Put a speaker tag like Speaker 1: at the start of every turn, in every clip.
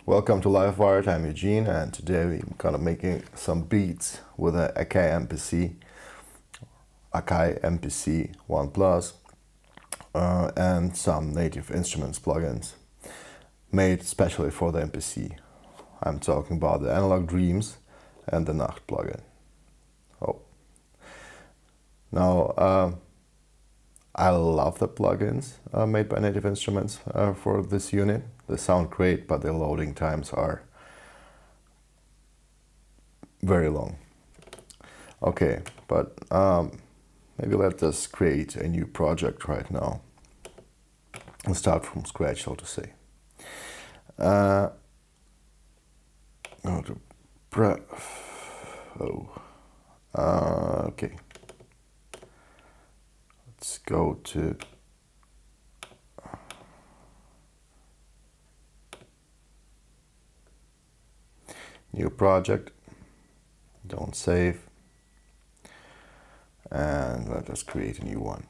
Speaker 1: Welcome to Livewired, I'm Eugene, and today we're gonna making some beats with an AKAI MPC One Plus and some native instruments plugins made especially for the MPC. I'm talking about the Analog Dreams and the Nacht plugin. Now, I love the plugins made by Native Instruments for this unit. They sound great, but the loading times are very long. Okay, but maybe let us create a new project right now and start from scratch, so to say. Go to okay. Let's go to new project, don't save, and let us create a new one.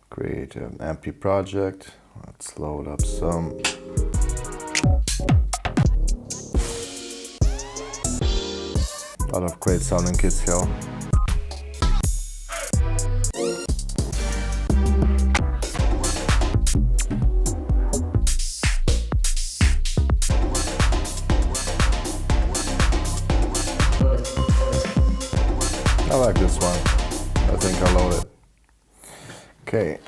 Speaker 1: Create an empty project. Let's load up some a lot of great sounding kits here. I like this one. I think I load it. Okay.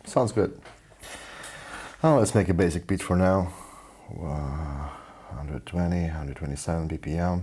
Speaker 1: Sounds good. Oh, let's make a basic beat for now. 120, 127 BPM.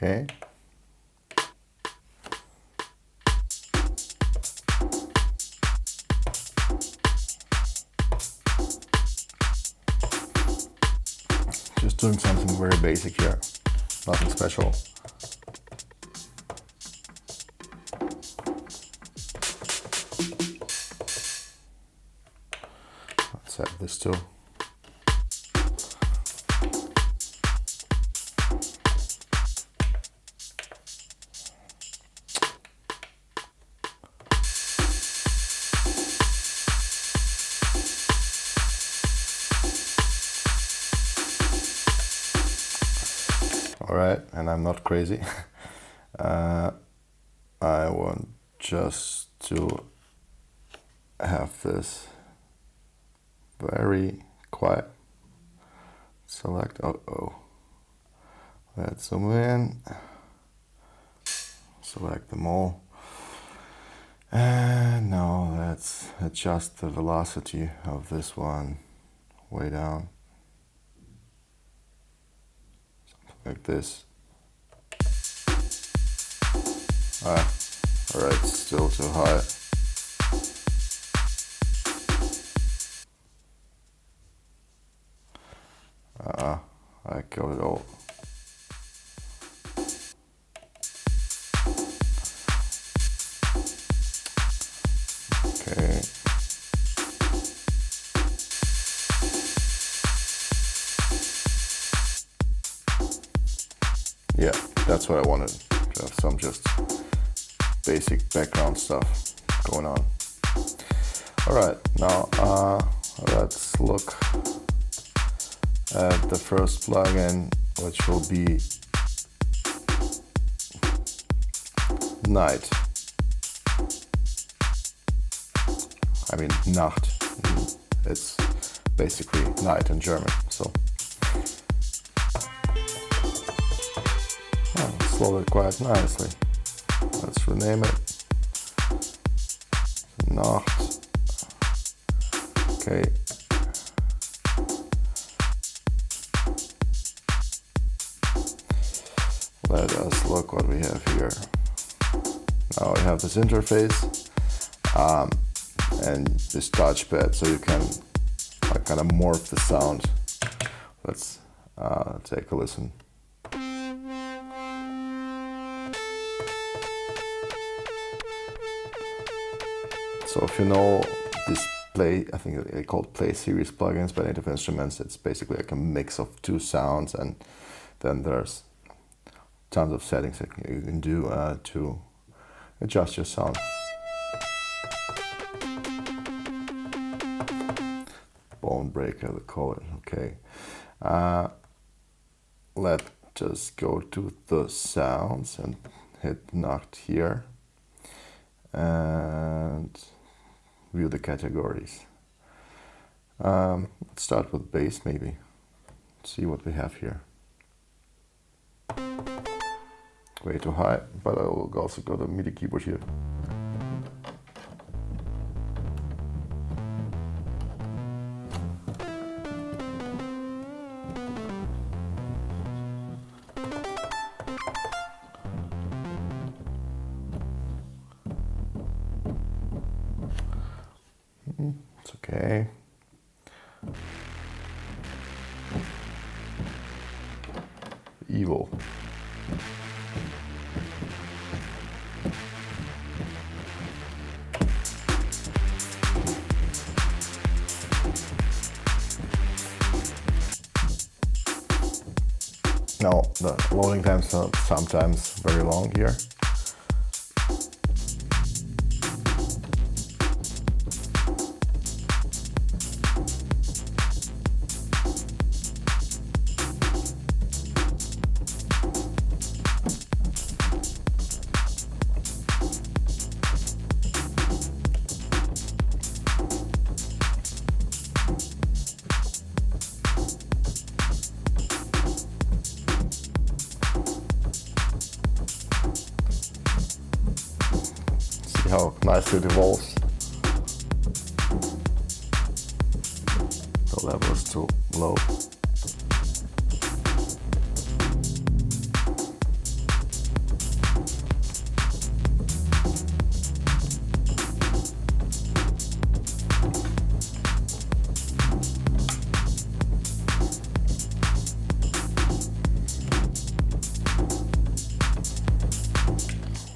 Speaker 1: Okay. Just doing something very basic here, nothing special. Let's add this too. Alright, and I'm not crazy. I want just to have this very quiet. Select, Let's zoom in. Select them all. And now let's adjust the velocity of this one way down. Something like this. Alright, still too high. I killed it all. Okay. Yeah, that's what I wanted. To have some just basic background stuff going on. Alright, now let's look at the first plugin, which will be Night. I mean Nacht. It's basically night in German. So it's loaded quite nicely. Let's rename it. Nacht. Okay. Let us look what we have here. Now we have this interface and this touchpad, so you can kind of morph the sound. Let's take a listen. So if you know this I think they call it Play Series plugins by Native Instruments, it's basically like a mix of two sounds, and then there's tons of settings that you can do to adjust your sound. Bone breaker, they call it. Okay. Let's just go to the sounds and hit Nacht here and view the categories. Let's start with bass maybe. Let's see what we have here. Way too high, but I will also go to MIDI keyboard here. It's okay. Evil. Now the loading times are sometimes very long here. How nicely it evolves. The level is too low.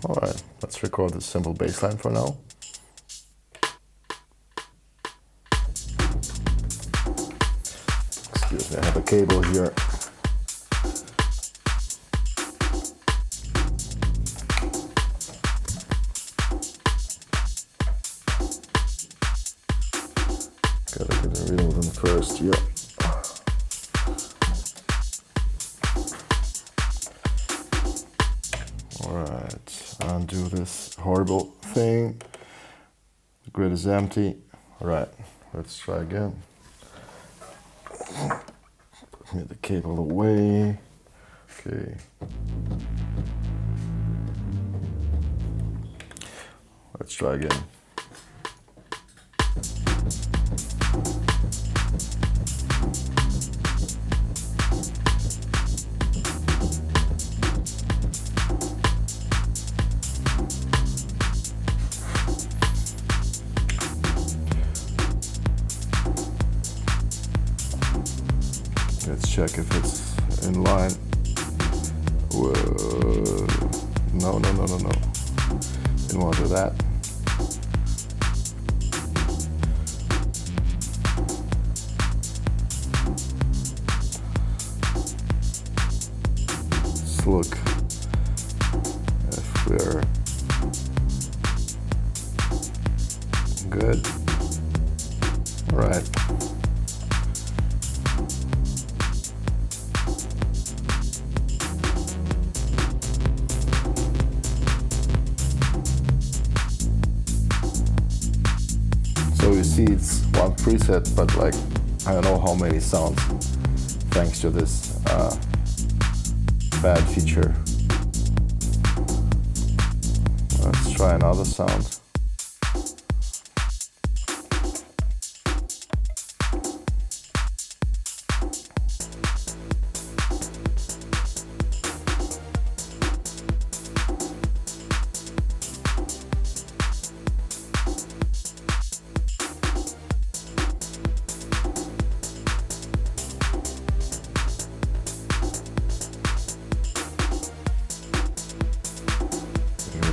Speaker 1: All right, let's record this simple bass line for now. Excuse me, I have a cable here. Gotta get rid of them first, yeah. Alright, undo this horrible thing. The grid is empty. Alright, let's try again. Put the cable away. Okay. Let's try again. Let's check if it's in line. Whoa. No. Didn't want to do that. Let's look if we're good. All right. So you see it's one preset, but like I don't know how many sounds thanks to this bad feature. Let's try another sound.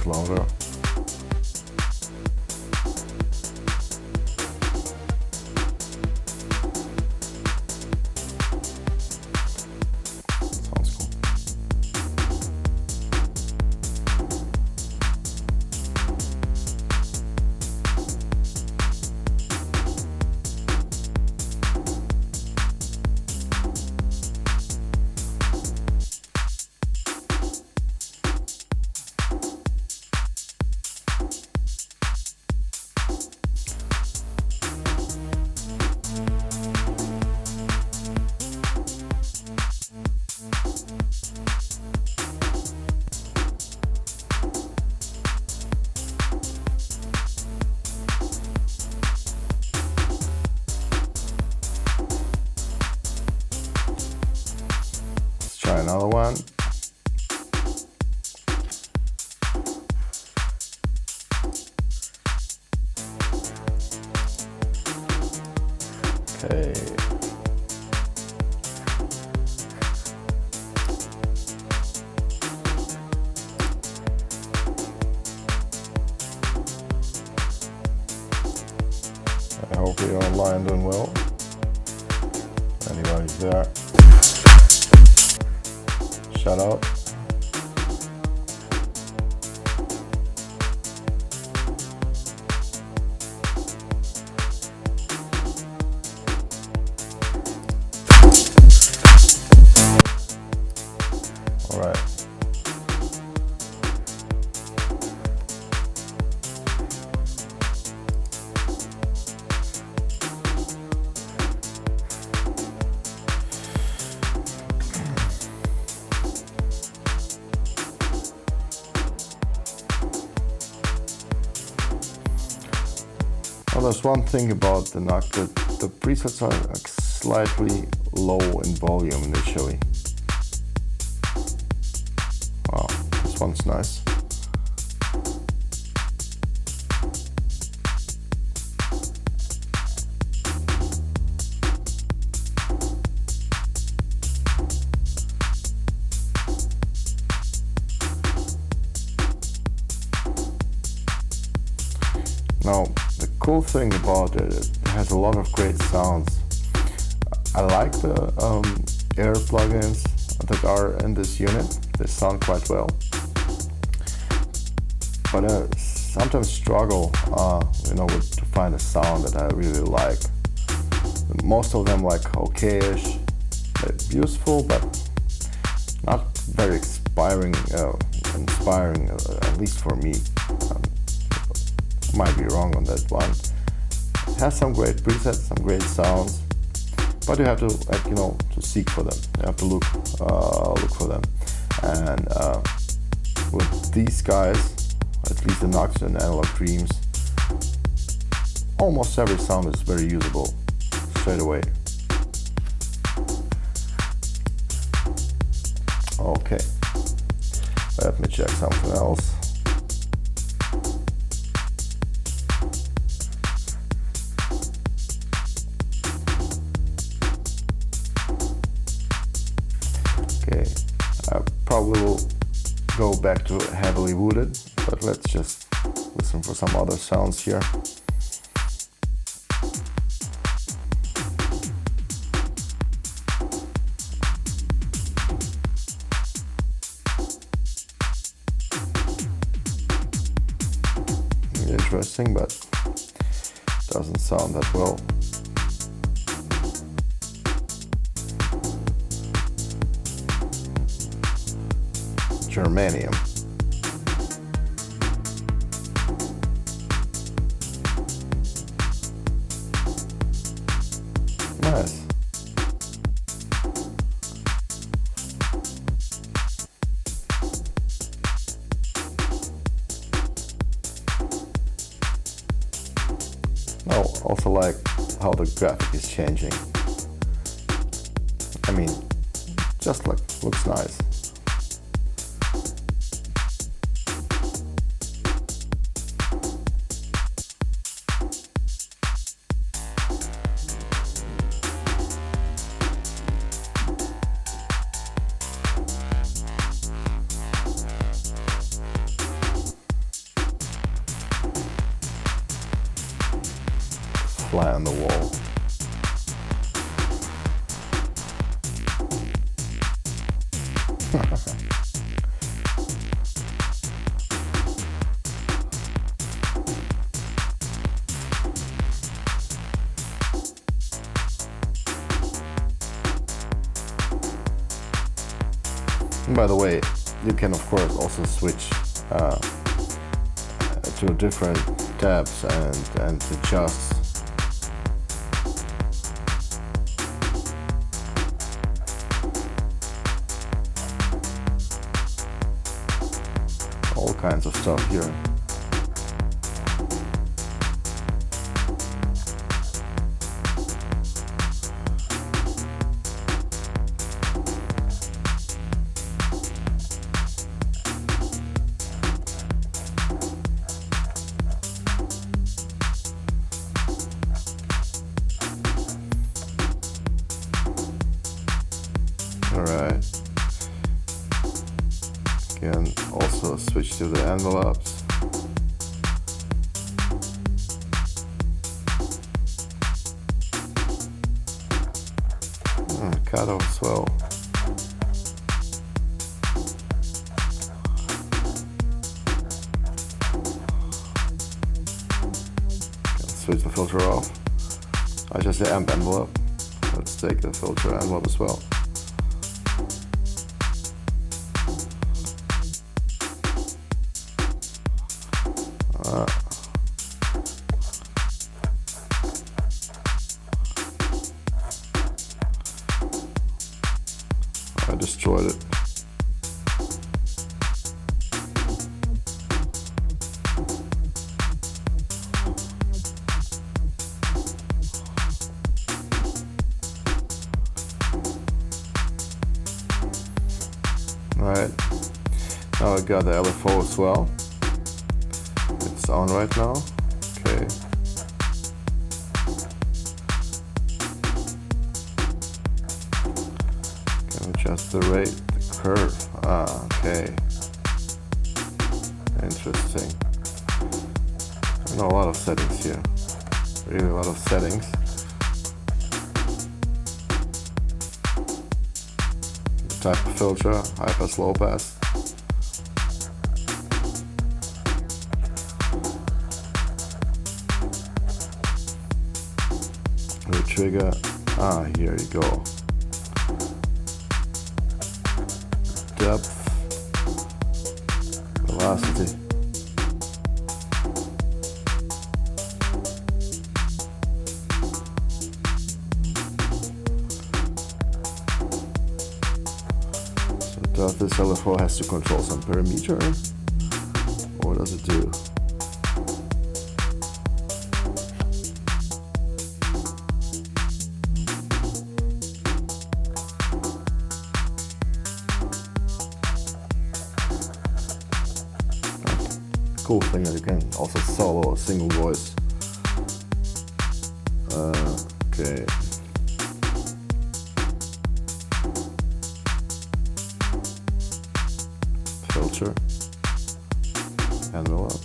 Speaker 1: Longer. Sounds cool. Try another one. Okay. I hope you're online doing well. Anybody's there? Shout out. All right. Well, there's one thing about the Nacht, that the presets are like slightly low in volume initially. Wow, this one's nice. Now, the cool thing about it, it has a lot of great sounds. I like the air plugins that are in this unit. They sound quite well. But I sometimes struggle, to find a sound that I really like. Most of them like okay-ish, useful, but not very inspiring, at least for me. Might be wrong on that one. It has some great presets, some great sounds, but you have to, like, you know, to seek for them. You have to look for them. And with these guys, at least the Nacht and Analog Dreams, almost every sound is very usable straight away. Okay, let me check something else. Okay, I probably will go back to Heavily Wooded, but let's just listen for some other sounds here. Interesting, but doesn't sound that well. Germanium. Nice. Oh, also like how the graphic is changing. I mean, just like looks nice. Fly on the wall. And by the way, you can of course also switch to different tabs and adjust all kinds of stuff here. Alright. Can also switch to the envelopes. Cutoff as well. Can switch the filter off. I just say amp envelope. Let's take the filter envelope as well. I destroyed it. Right, now I got the LFO as well. It's on right now. Okay. Can adjust the rate, the curve. Ah, okay. Interesting. I know a lot of settings here. Really a lot of settings. The type of filter, high pass, low pass. The trigger. Ah, here you go. Depth, velocity. Does this LFO has to control some parameter? Or what does it do? Cool thing that you can also solo a single voice. Okay. Filter. Envelope.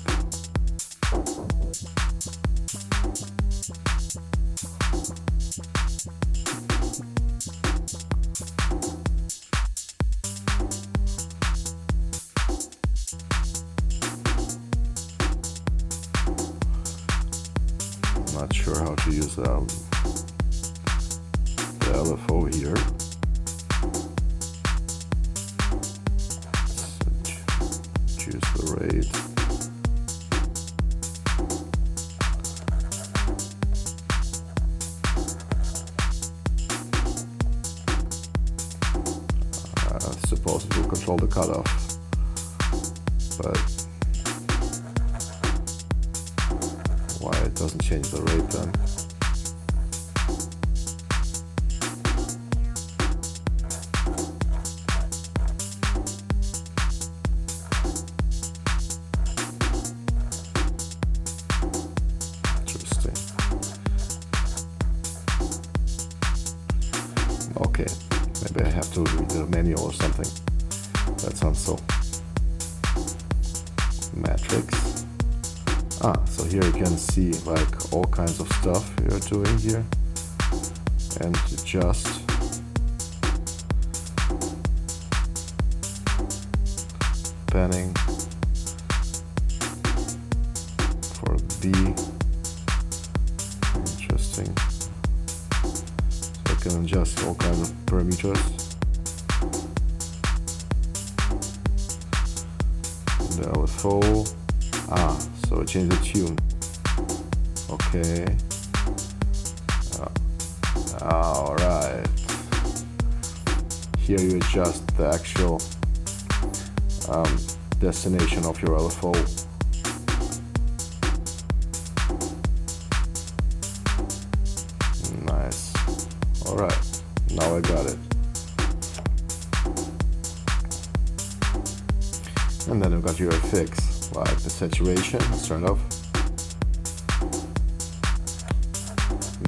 Speaker 1: Not sure how to use the LFO here. Choose the rate. I suppose it will control the cutoff, but why it doesn't change the rate then? Interesting. Okay, maybe I have to read the manual or something. That sounds so. Matrix. So here you can see like all kinds of stuff you're doing here, and adjust panning for B. Interesting. So I can adjust all kinds of parameters. The LFO. So it changed the tune. Okay. Alright. Here you adjust the actual destination of your LFO. Nice. Alright. Now I got it. And then I've got your fix. Like the saturation, let's turn it off.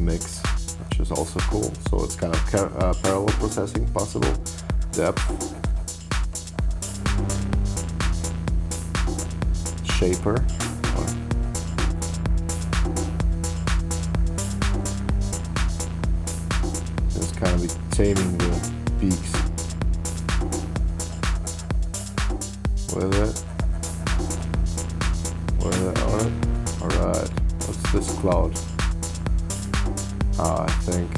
Speaker 1: Mix, which is also cool. So it's kind of parallel processing possible. Depth. Shaper. It's kind of taming the peaks with it. Alright, what's this cloud? I think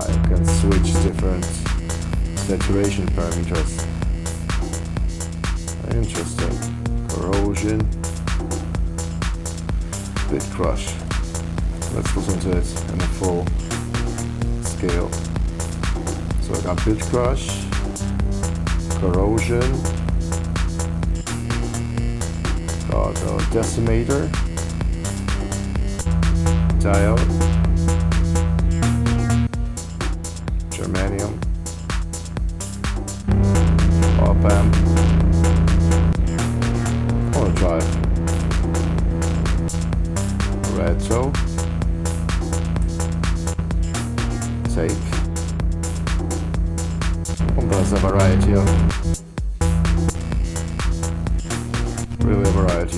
Speaker 1: you can switch different saturation parameters. Interesting. Corrosion, bit crush. Let's listen to it in a full scale. So I got bit crush, corrosion, got a decimator, diode, germanium, op amp, or drive, retro, take. And there's a variety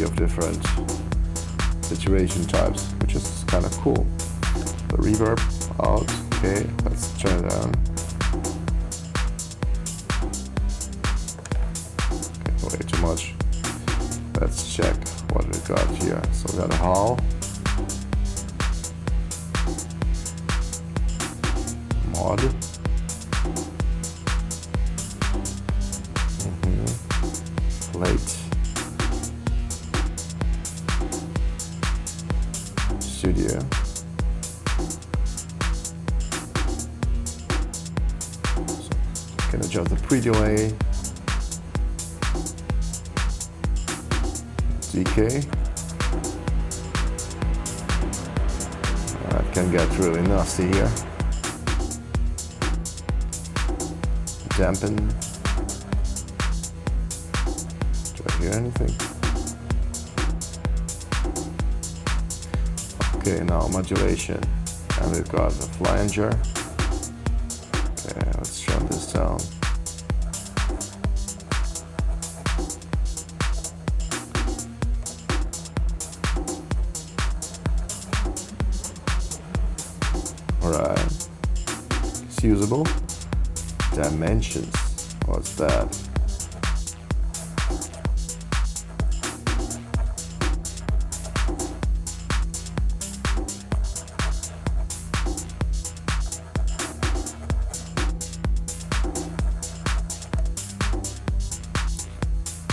Speaker 1: of different saturation types, which is kind of cool. The reverb out. Okay, let's turn it on. Okay, way too much. Let's check what we got here. So we got a hall, mod, plate, studio, Can adjust the pre-delay, decay. That can get really nasty here. Dampen. Do I hear anything? Okay, now modulation. And we've got a flanger. Okay, let's shut this down. Alright. It's usable. Dimensions. What's that?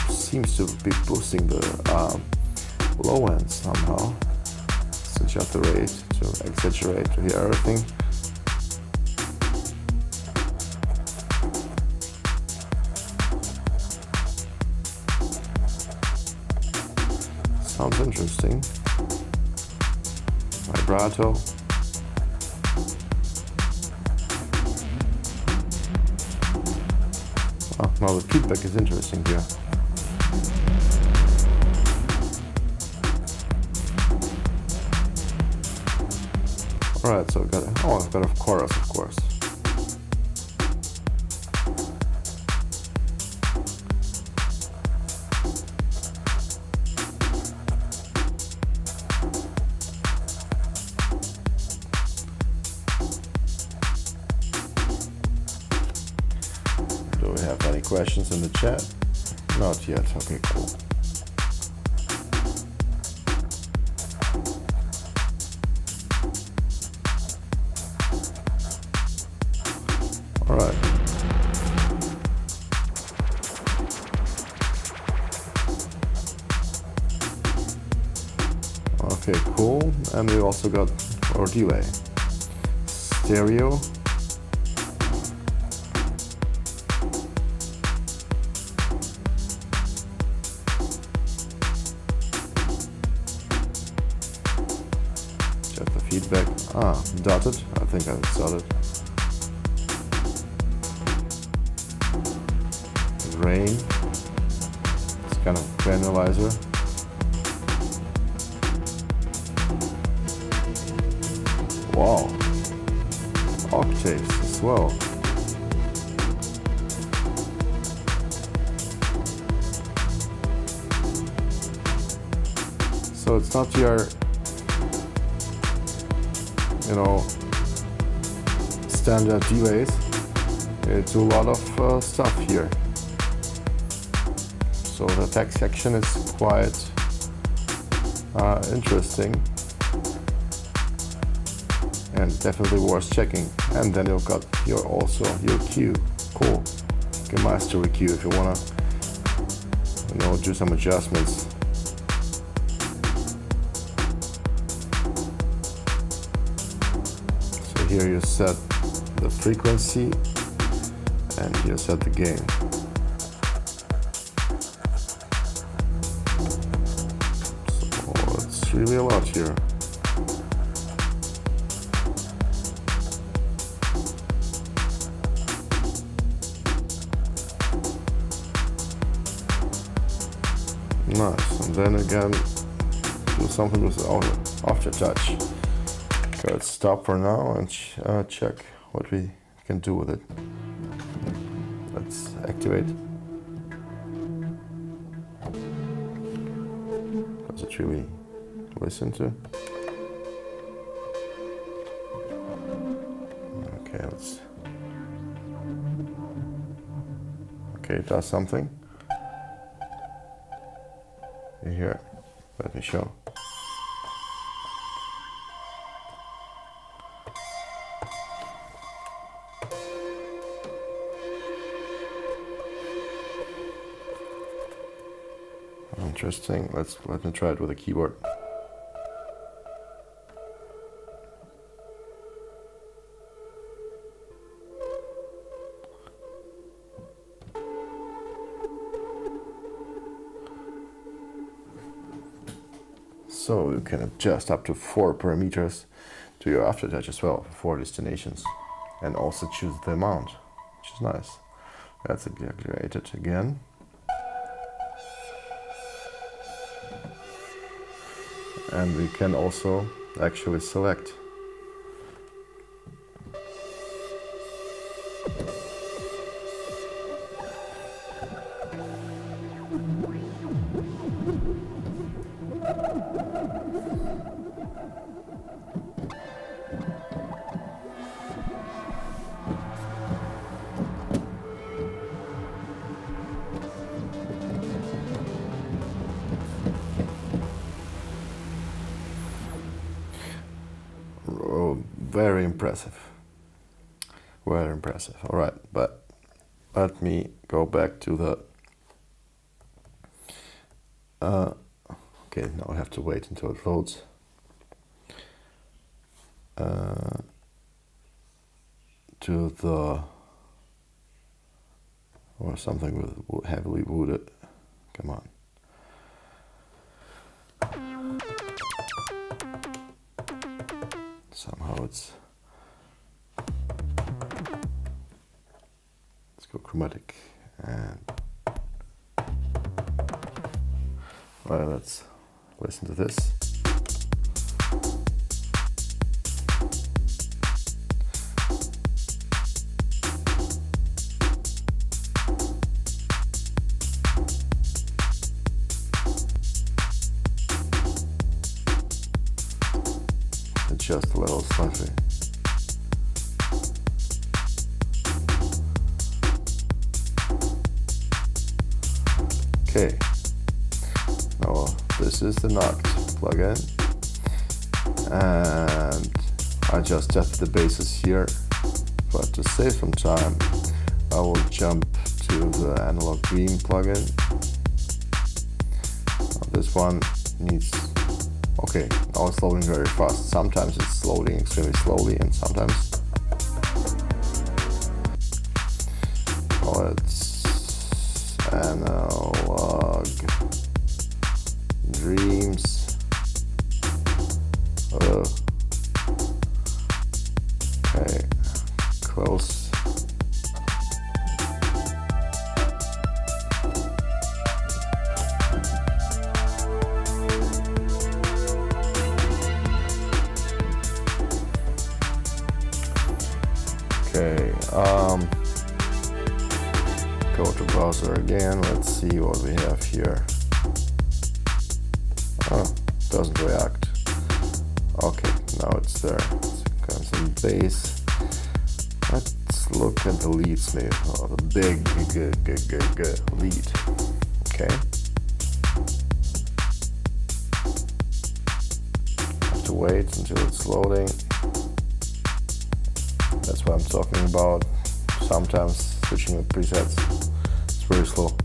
Speaker 1: Seems to be boosting the low end somehow. Switch up the rate to exaggerate to hear everything. Sounds interesting. Vibrato. Oh, now the feedback is interesting here. Alright, so I've got a chorus, of course. Do we have any questions in the chat? Not yet. Okay, cool. Alright. Okay, cool. And we also got our delay. Stereo. Check the feedback. Dotted. I think I dotted. Rain. It's kind of granulator. Wow. Octaves as well. So it's not your, standard delays. It's a lot of stuff here. So the text section is quite interesting and definitely worth checking. And then you've got your cue. Cool. You can master the cue if you wanna, do some adjustments. So here you set the frequency and you set the gain. Really a lot here. Nice. And then again, do something with the aftertouch. Okay, let's stop for now and check what we can do with it. Let's activate. Does it really listen to? Okay, it does something. Here, let me show. Interesting. Let me try it with a keyboard. So you can adjust up to 4 parameters to your aftertouch as well, 4 destinations, and also choose the amount, which is nice. Let's activate it again. And we can also actually select. Oh, very impressive. Very impressive. All right, but let me go back to the... okay, now I have to wait until it loads. To the... or something with heavily wooded. Come on. Somehow let's go chromatic and well, let's listen to this. Adjust the level slightly. Okay, now this is the Nacht plugin, and I just set the bases here, but to save some time I will jump to the Analog Dream plugin. Now this one needs... okay, now it's loading very fast. Sometimes it's loading extremely slowly, and sometimes... oh, it's Analog Dreams. Okay, close. Okay, go to browser again. Let's see what we have here. Oh, doesn't react. Okay, now it's there. It's got some bass. Let's look at the leads maybe. Oh, the big lead. Okay. Have to wait until it's loading. That's what I'm talking about. Sometimes switching with presets, it's very slow.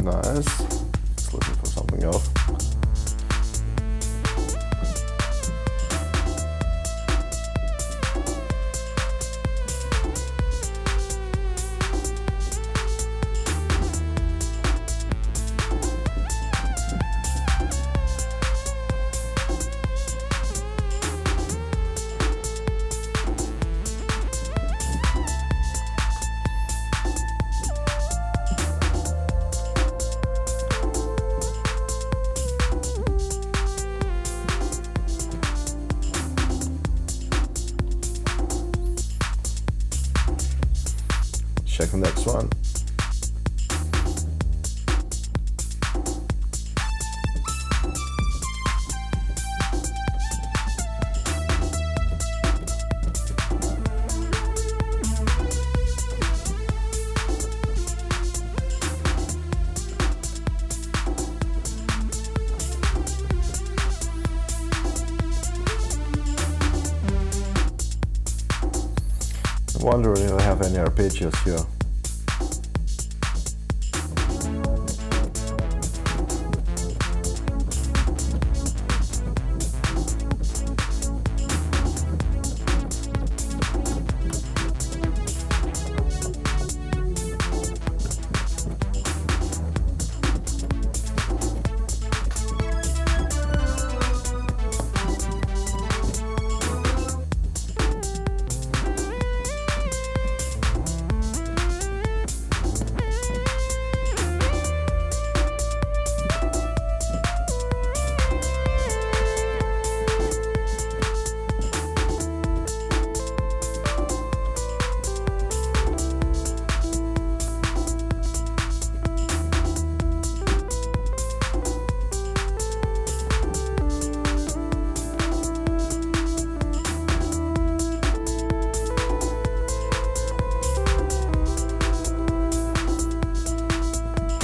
Speaker 1: Nice. Just looking for something else. next one. Wondering if I have any arpeggios here.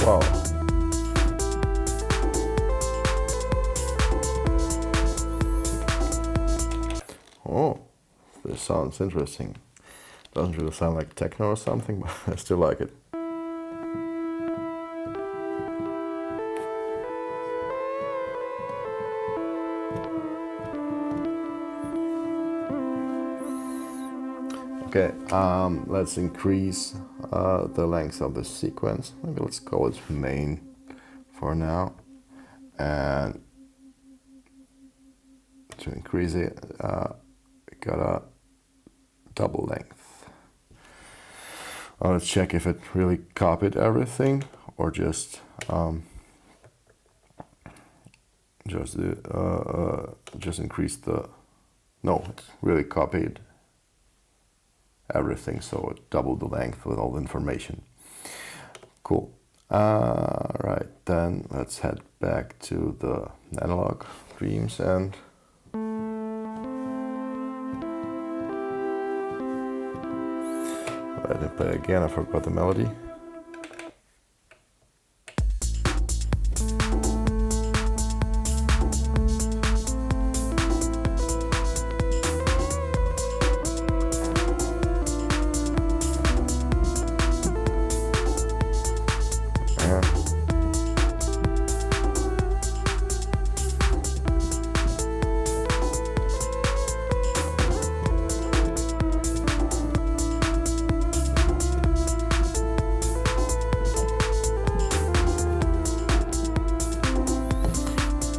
Speaker 1: Wow. Oh, this sounds interesting. Doesn't really sound like techno or something, but I still like it. Okay, let's increase the length of the sequence. Maybe let's call it main for now. And to increase it, we got a double length. Let's check if it really copied everything or just increased the. No, it really copied everything, so it doubled the length with all the information. Cool. Right, then let's head back to the analog dreams and let it play again. I forgot the melody.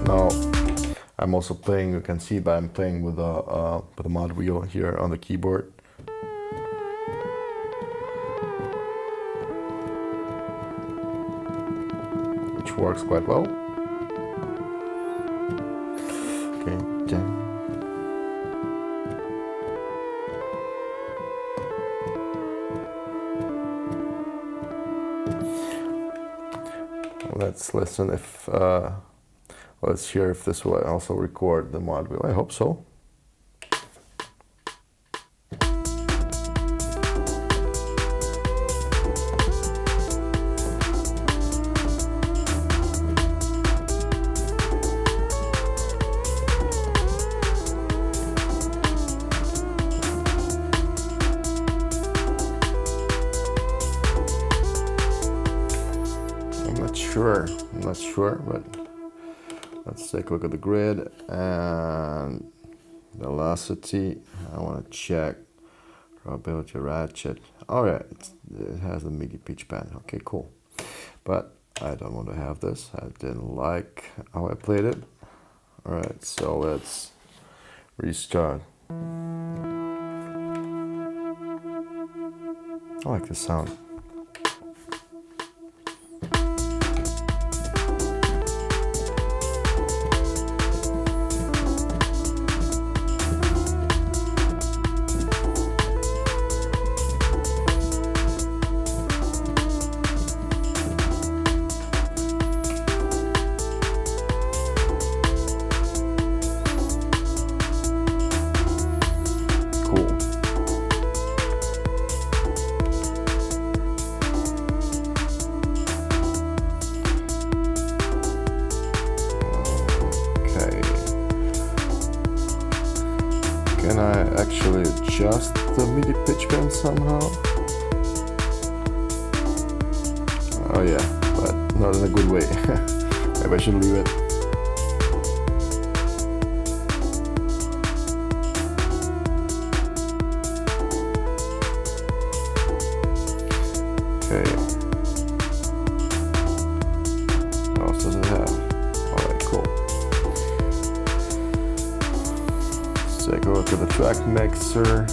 Speaker 1: Now I'm also playing, you can see that I'm playing with a mod wheel here on the keyboard. Which works quite well. Okay, let's listen if let's hear if this will also record the mod wheel. I hope so. I'm not sure, but let's take a look at the grid and velocity. I want to check probability ratchet. All right, it has the MIDI pitch bend. Okay, cool. But I don't want to have this. I didn't like how I played it. All right, so let's restart. I like the sound. adjust the MIDI pitch bend somehow. Oh yeah, but not in a good way. Maybe I should leave it. Okay. What else does it have? Alright, cool. Let's take a look at the track mixer.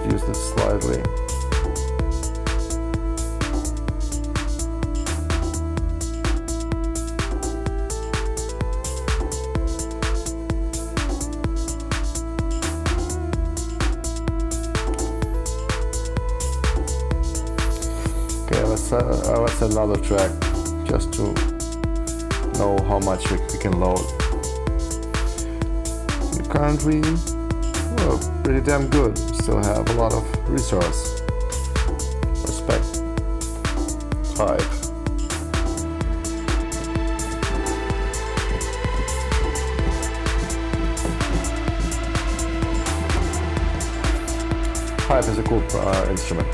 Speaker 1: Reduce this slightly. Okay, let's add another track just to know how much we can load. Currently, well, pretty damn good. Still have a lot of resource. Respect. Hype. Hype is a cool instrument,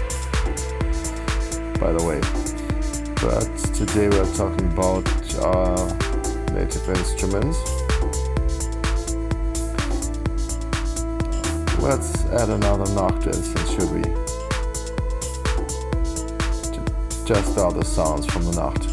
Speaker 1: by the way. But today we are talking about native instruments. Let's add another Nacht instance, should we? To test out the sounds from the Nacht.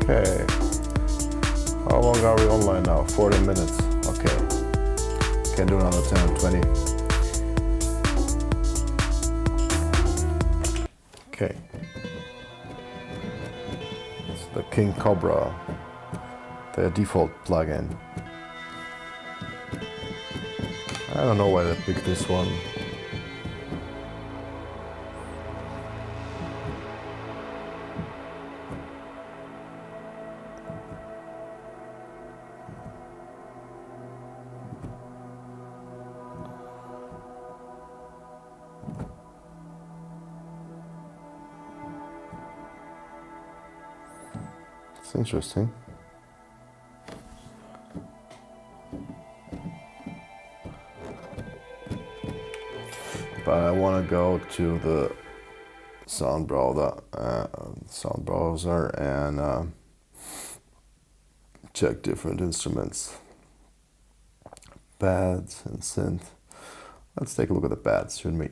Speaker 1: Okay, how long are we online now? 40 minutes, okay. Can do another 10, 20. Okay. It's the King Cobra, their default plugin. I don't know why they picked this one. It's interesting. But I want to go to the sound browser and check different instruments, pads and synth. Let's take a look at the pads, shouldn't we?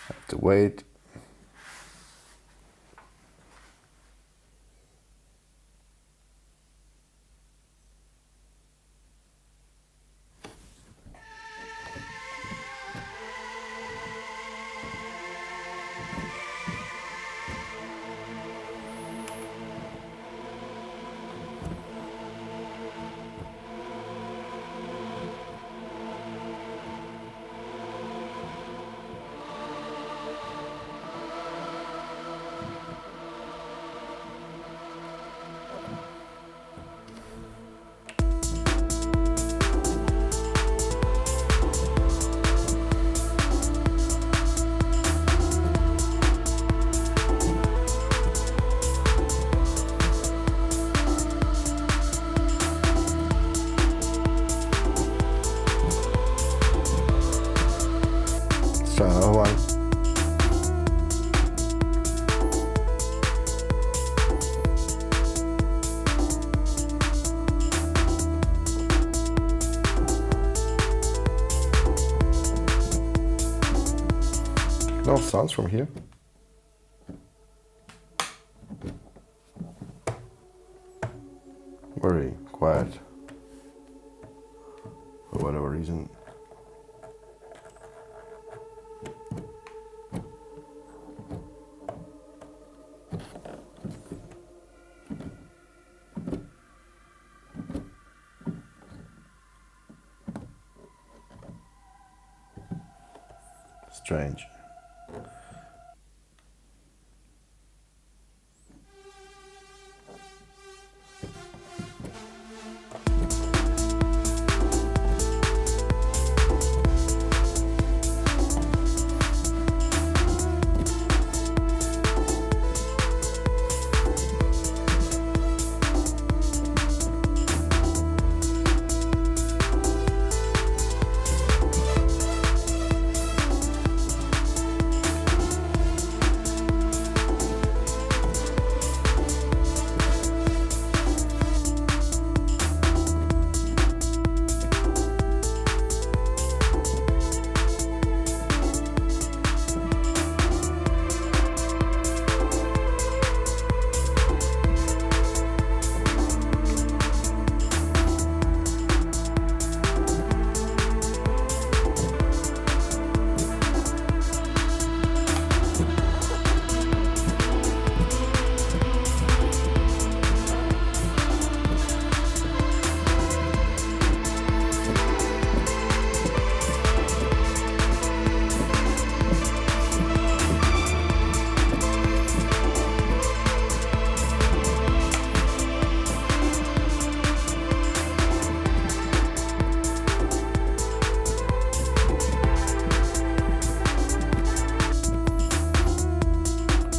Speaker 1: Have to wait. no sounds from here. Very quiet for whatever reason. Strange.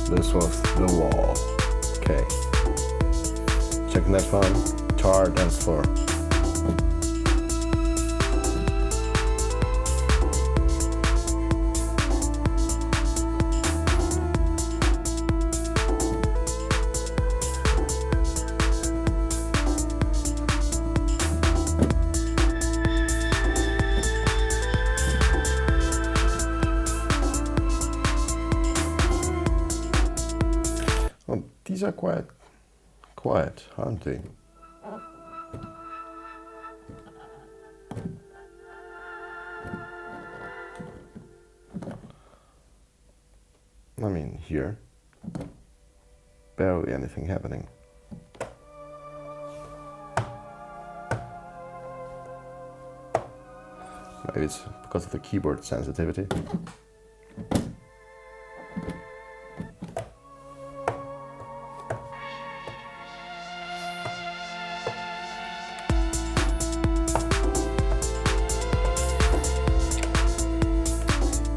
Speaker 1: This was the wall. Okay. Check the next one. Guitar, dance floor. Well, these are quite quiet, aren't they? I mean, here, barely anything happening. Maybe it's because of the keyboard sensitivity.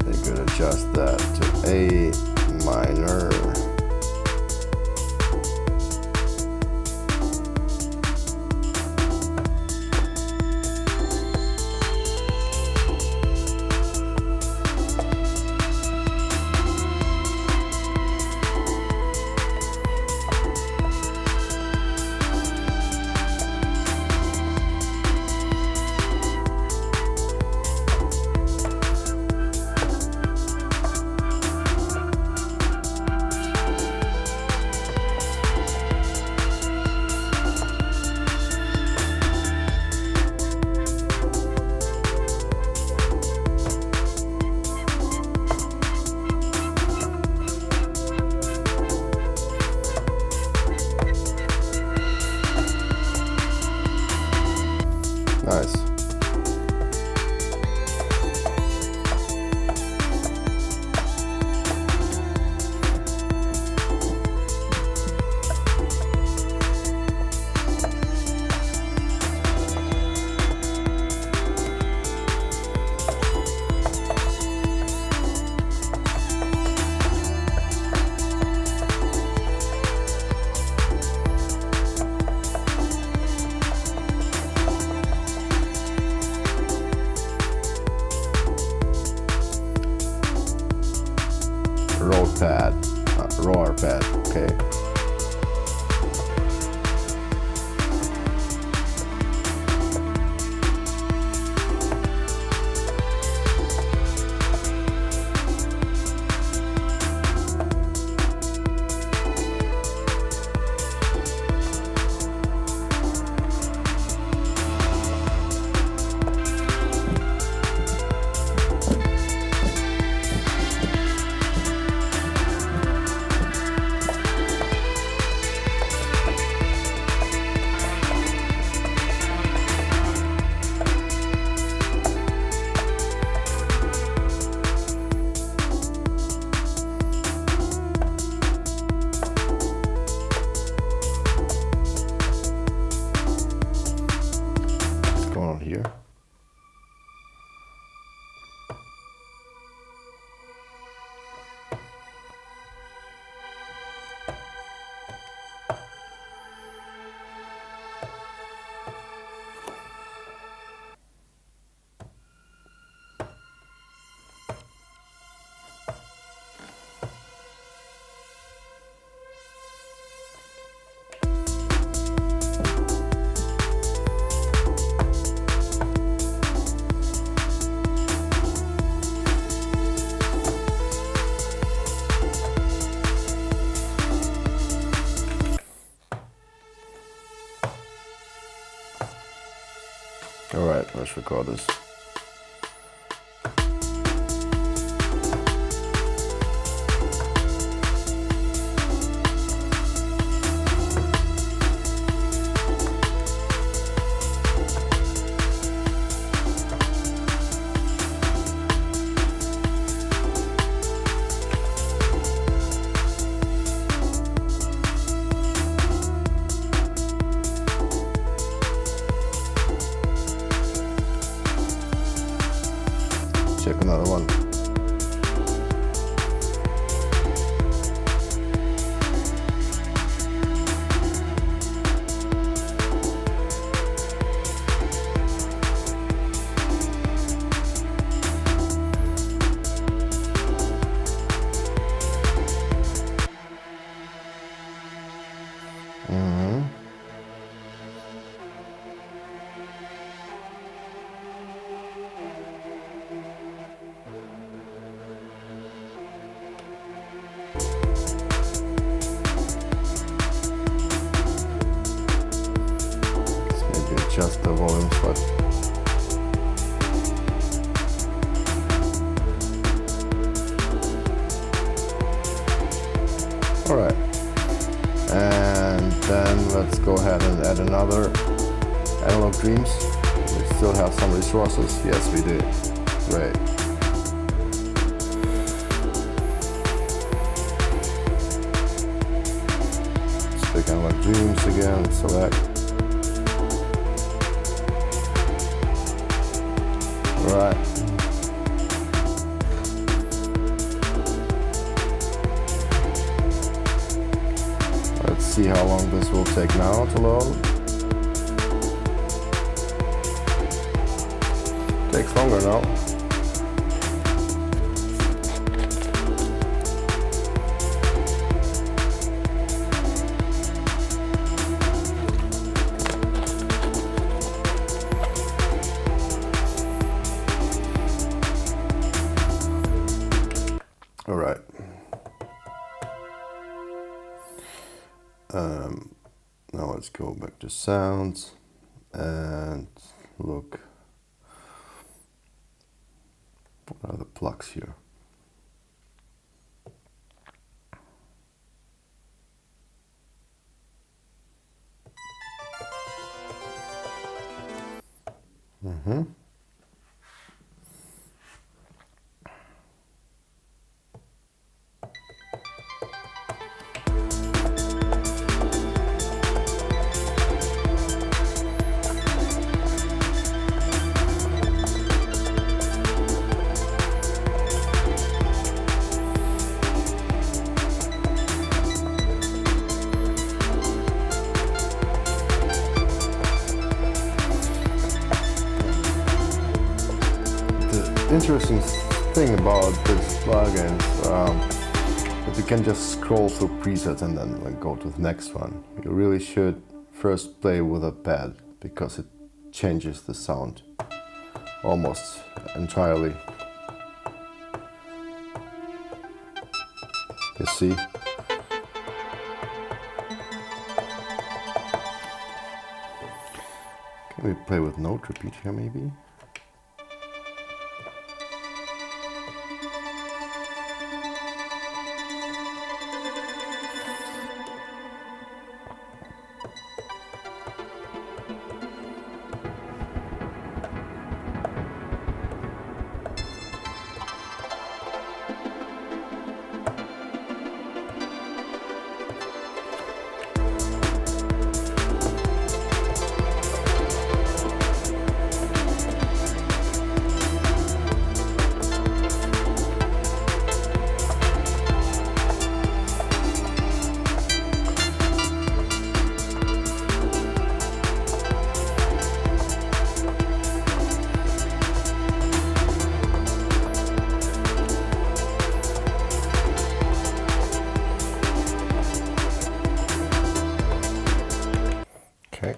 Speaker 1: They could adjust that to A minor. Nice. Roll pad, roar pad, okay. Alright, let's record this. Check another one. Adjust the volume slightly. Alright, and then let's go ahead and add another analog dreams. We still have some resources. Yes, we do. Great. Let's pick analog dreams again, select. Right. Let's see how long this will take now to load. Takes longer now. All right. Now let's go back to sounds and look. What are the plugs here? Interesting thing about this plugin that you can just scroll through presets and then go to the next one. You really should first play with a pad because it changes the sound almost entirely. You see? Can we play with note repeat here maybe? Okay.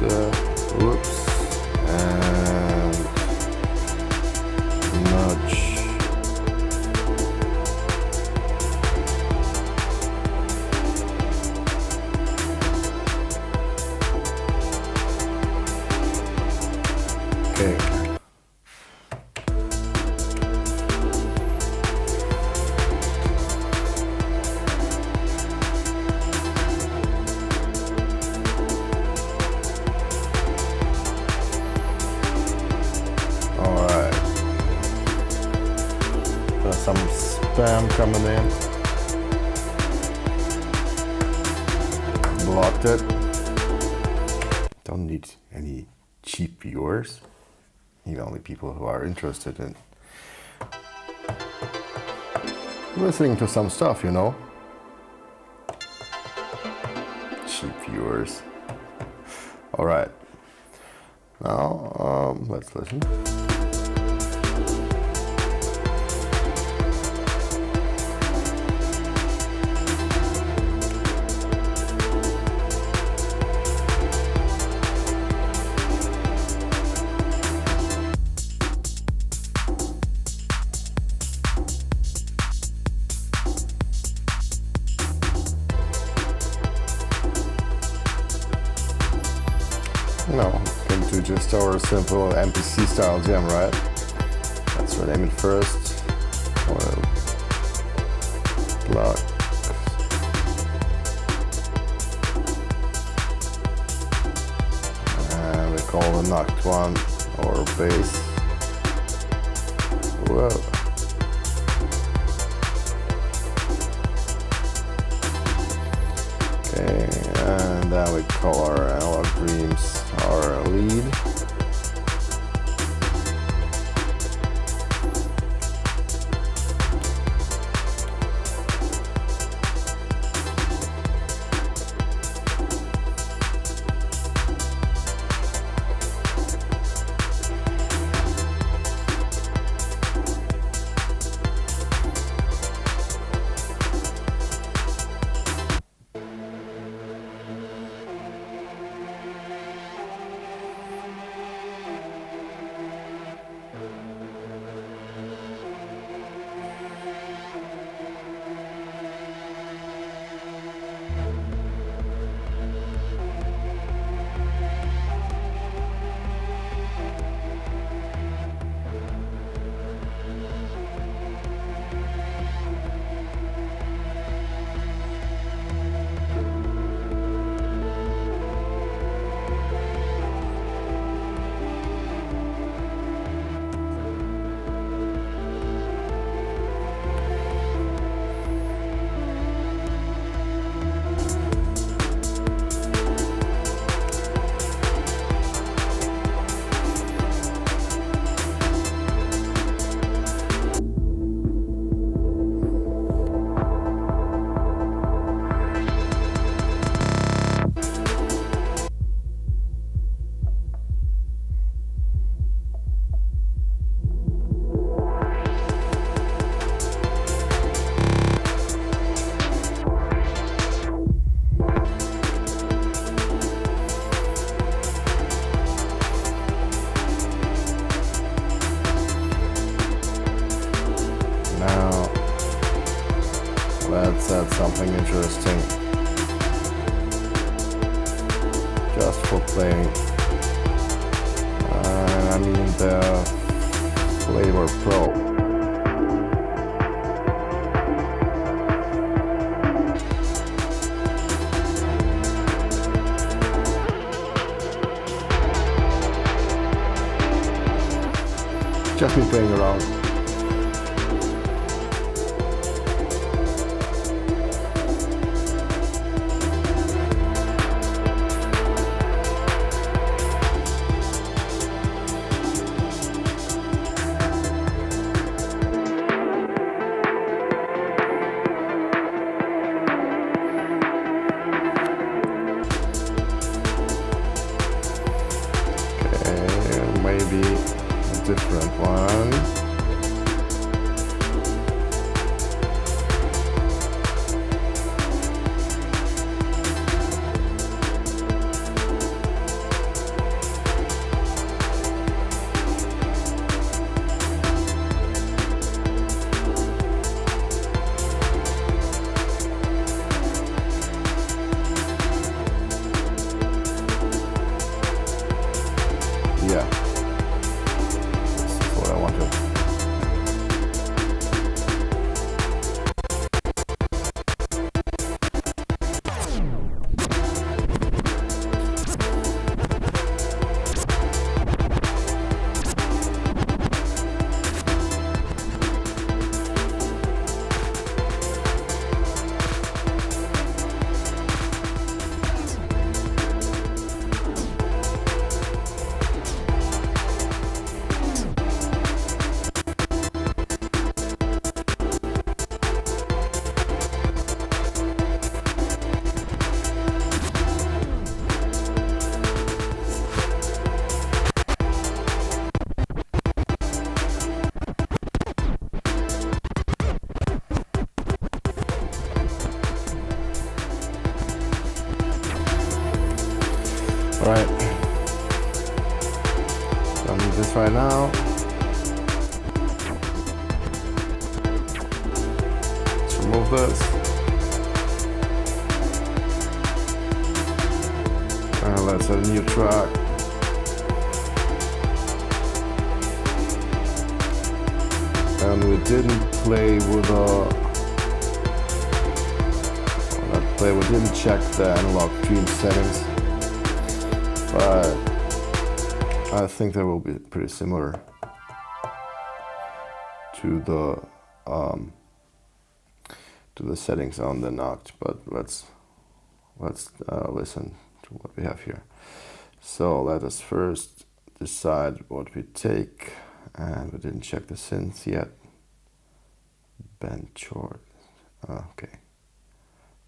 Speaker 1: whoops, and nudge. Okay. Some spam coming in. Blocked it. Don't need any cheap viewers. Need only people who are interested in listening to some stuff, you know. Cheap viewers. All right. Now let's listen. No, can do just our simple MPC style jam, right? Let's rename it first. Block. And we call the Nacht one or bass. Whoa. Okay, and then we call our analog dreams our lead. Let's add something interesting. Just for playing. I mean the Flavor Pro. Just me playing around. Maybe a different one. Right. Don't need this right now. Let's remove this. And let's add a new track. And we didn't play with we didn't check the analog dream settings, but I think they will be pretty similar to the settings on the Nacht. But let's listen to what we have here. So let us first decide what we take, and we didn't check the synth yet. Bend chords. Okay.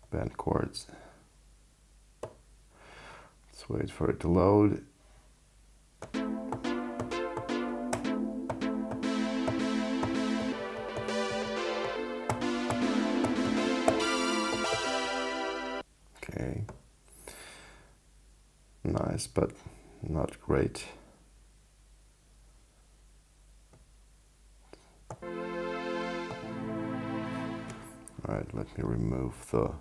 Speaker 1: Bend chords. Let's wait for it to load. Okay. Nice, but not great. Alright, let me remove the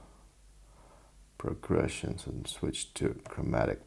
Speaker 1: progressions and switch to chromatic.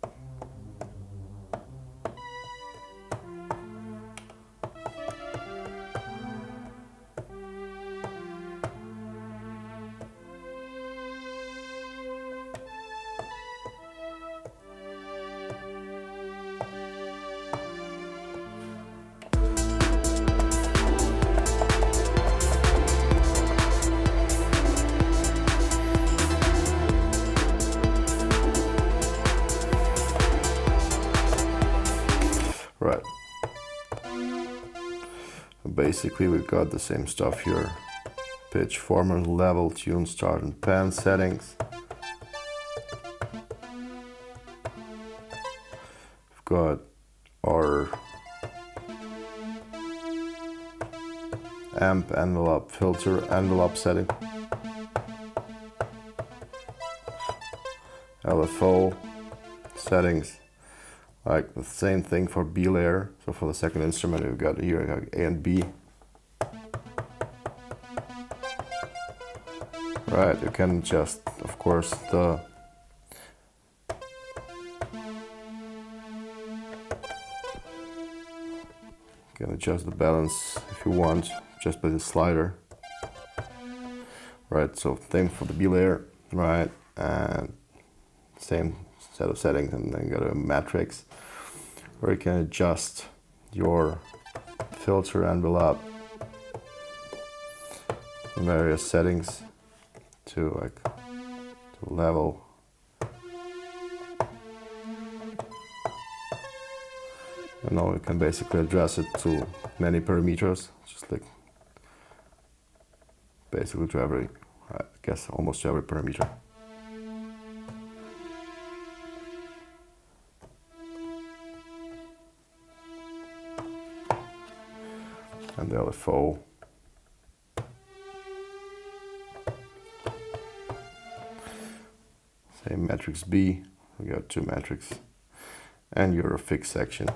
Speaker 1: Right. Basically, we've got the same stuff here. Pitch, former, level, tune, start, and pan settings. We've got our amp, envelope, filter, envelope setting. LFO settings. Like the same thing for B layer. So for the second instrument, we've got here A and B. Right, you can adjust, of course, you can adjust the balance if you want, just by the slider. Right, so same for the B layer, right, and same set of settings, and then you got a matrix where you can adjust your filter envelope, various settings to level. And now you can basically address it to many parameters, just like basically to every, I guess almost every parameter. And the LFO. Same matrix B, we got two matrix, and your fixed section.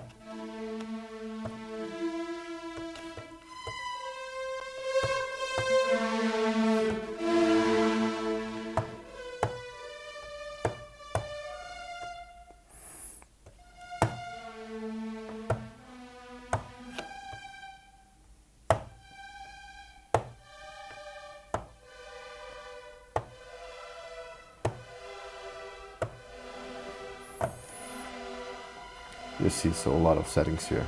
Speaker 1: You see, so a lot of settings here.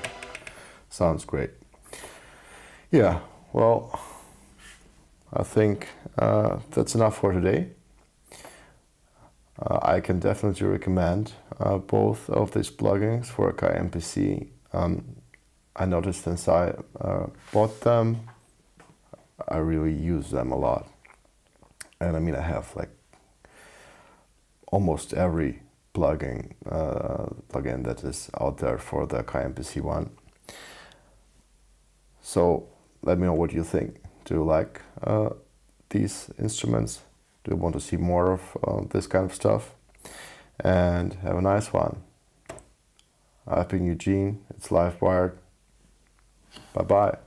Speaker 1: Sounds great. Yeah, well, I think that's enough for today. I can definitely recommend both of these plugins for AKAI MPC. I noticed since I bought them, I really use them a lot. And I mean, I have like almost every plugin that is out there for the AKAI MPC One. So let me know what you think. Do you like these instruments? Do you want to see more of this kind of stuff? And have a nice one. I've been Eugene. It's Livewired. Bye bye.